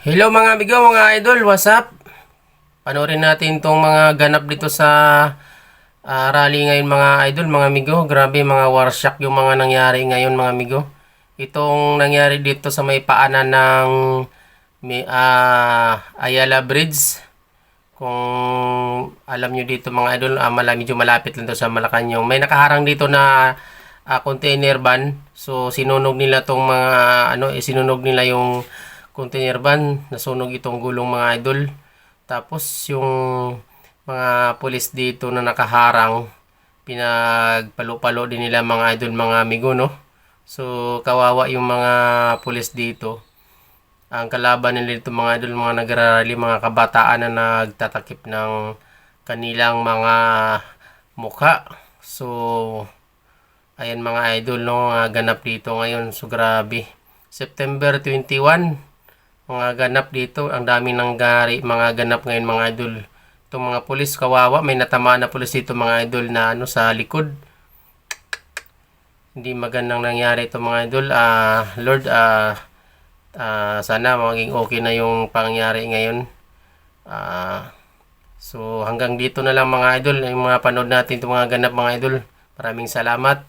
Hello mga amigo, mga idol, what's up? Panoorin natin itong mga ganap dito sa rally ngayon mga idol, mga amigo. Grabe mga warshock yung mga nangyari ngayon mga amigo. Itong nangyari dito sa may paanan ng Ayala Bridge. Kung alam nyo dito mga idol, medyo malapit lang to sa Malacanang. May nakaharang dito na container van. So sinunog nila tong mga sinunog nila yung container van, nasunog itong gulong mga idol. Tapos yung mga pulis dito na nakaharang, pinagpalo-palo din nila mga idol, mga amigo, no? So kawawa yung mga pulis dito. Ang kalaban nila dito mga idol, mga nagrarally, mga kabataan na nagtatakip ng kanilang mga mukha. So ayan mga idol, no, mga ganap dito ngayon. So grabe, September 21, mga ganap dito. Ang dami nangyari mga ganap ngayon mga idol. Itong mga pulis, kawawa, may natamaan na pulis dito mga idol na sa likod. Hindi magandang nangyari ito mga idol. Lord, sana maging okay na yung pangyari ngayon. So hanggang dito na lang mga idol, yung mga panood natin itong mga ganap mga idol. Maraming salamat.